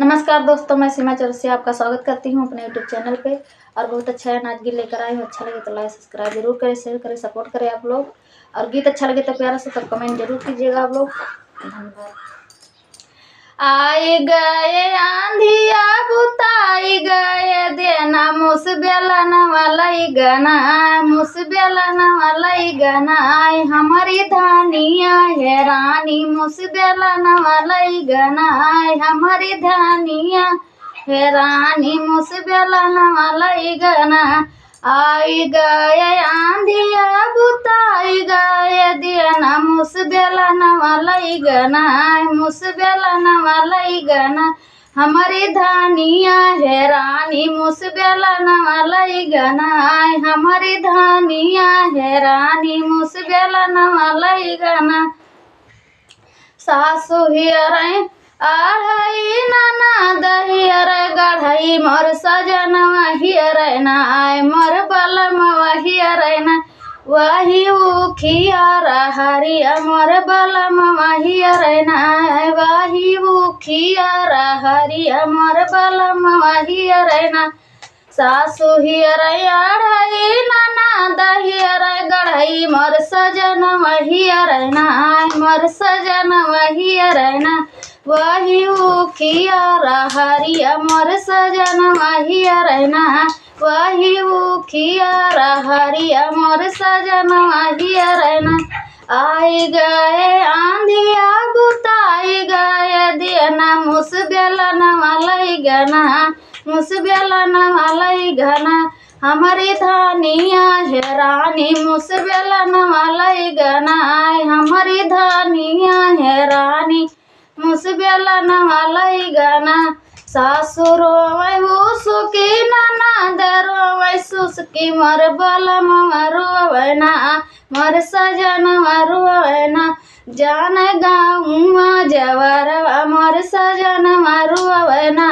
नमस्कार दोस्तों, मैं सीमा चौरसिया आपका स्वागत करती हूं अपने यूट्यूब चैनल पे। और बहुत अच्छा है, नाच गीत लेकर आई हूं। अच्छा लगे तो लाइक सब्सक्राइब जरूर करें, शेयर करें, सपोर्ट करें आप लोग। और गीत अच्छा लगे तो प्यारा से तब कमेंट जरूर कीजिएगा आप लोग। धन्यवाद। आए गए आंधिया बुताई गए देना मुसबेलन वालाई गना, मुसबेलन वालाई गना हमारी धानिया है रानी, मुसबेलन वालाई गना हमारी धानिया है रानी, मुसबेलन वालाई गना। आई गए आंधिया बुताई गए देना मुसबेलन वालाई गना, मुसबेलन वालाई गना हमारी धानिया है रानी, मुसबेलन वालाई गना हमारी धानिया है रानी, मुसबेलन वालाई गना। सासु हियरई आढ़ई नाना दहियर गढ़ई मोर सजनवा हियरई ना मोर बलमवा हियरई ना वही उखिया हरिया मोर बलमवा हियरई ना वही उखिया हरिया मोर बलमवा हियरई ना। सासु हियरई आढ़ई नाना दहियर गढ़ई मोर सजनवा हियरई ना मोर सजनवा हियरई ना वही उखिया हरिया मोर सजनवा हियरई ना वही उखिया हरिया मोर सजनवा हियरई ना। आई गए आंधिया बुताई गए देना मुसबेलन वालाई गना, मुसबेलन वालाई गना हमारी धानिया है रानी, मुसबेलन वालाई गना हमारी धानिया है रानी, मुसबेलन वालाई गना। सासु रोवै उसकी ननद रोवै सुसकी मोर बलमवा रोवै ना मोर सजनवा रोवै ना जान गाँववा जवरवा मोर सजनवा रोवै ना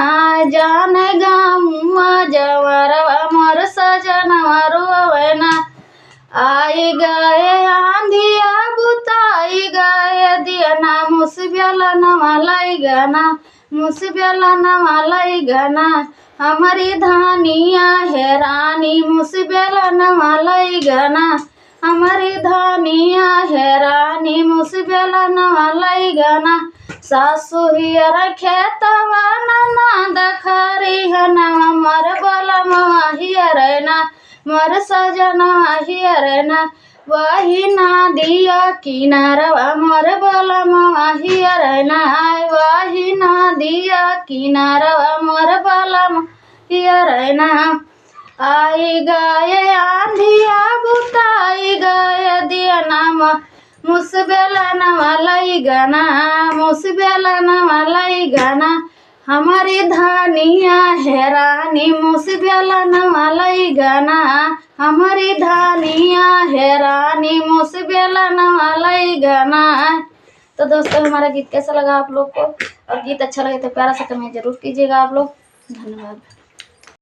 जान गाँववा जवरवा मोर सजनवा रोवै ना। आई गए आंधिया बुताई गए देना मुसबेलन वालाई गना, मुसबेलन वालाई गना हमारी धानिया है रानी, मुसबेलन वालाई गना हमारी धानिया है रानी, मुसबेलन वालाई गना। सासु हियर खेतवा ननद खरिहनवा मोर बलमवा हियरई ना मोर सजनवा हियरई ना वही नदिया किनारवा मोर बलमवा हियरई ना वही नदिया किनारवा मोर बलम हियरई ना। आई गए आंधिया बुताई गए देना मुसबेलन वालाई गना, मुसबेलन वालाई गना हमारी धानिया है रानी, मुसबेलन वालाई गना हमारी धानिया है रानी, मुसबेलन वालाई गना। तो दोस्तों, हमारा गीत कैसा लगा आप लोग को? और गीत अच्छा लगे तो प्यारा सा कमेंट जरूर कीजिएगा आप लोग। धन्यवाद।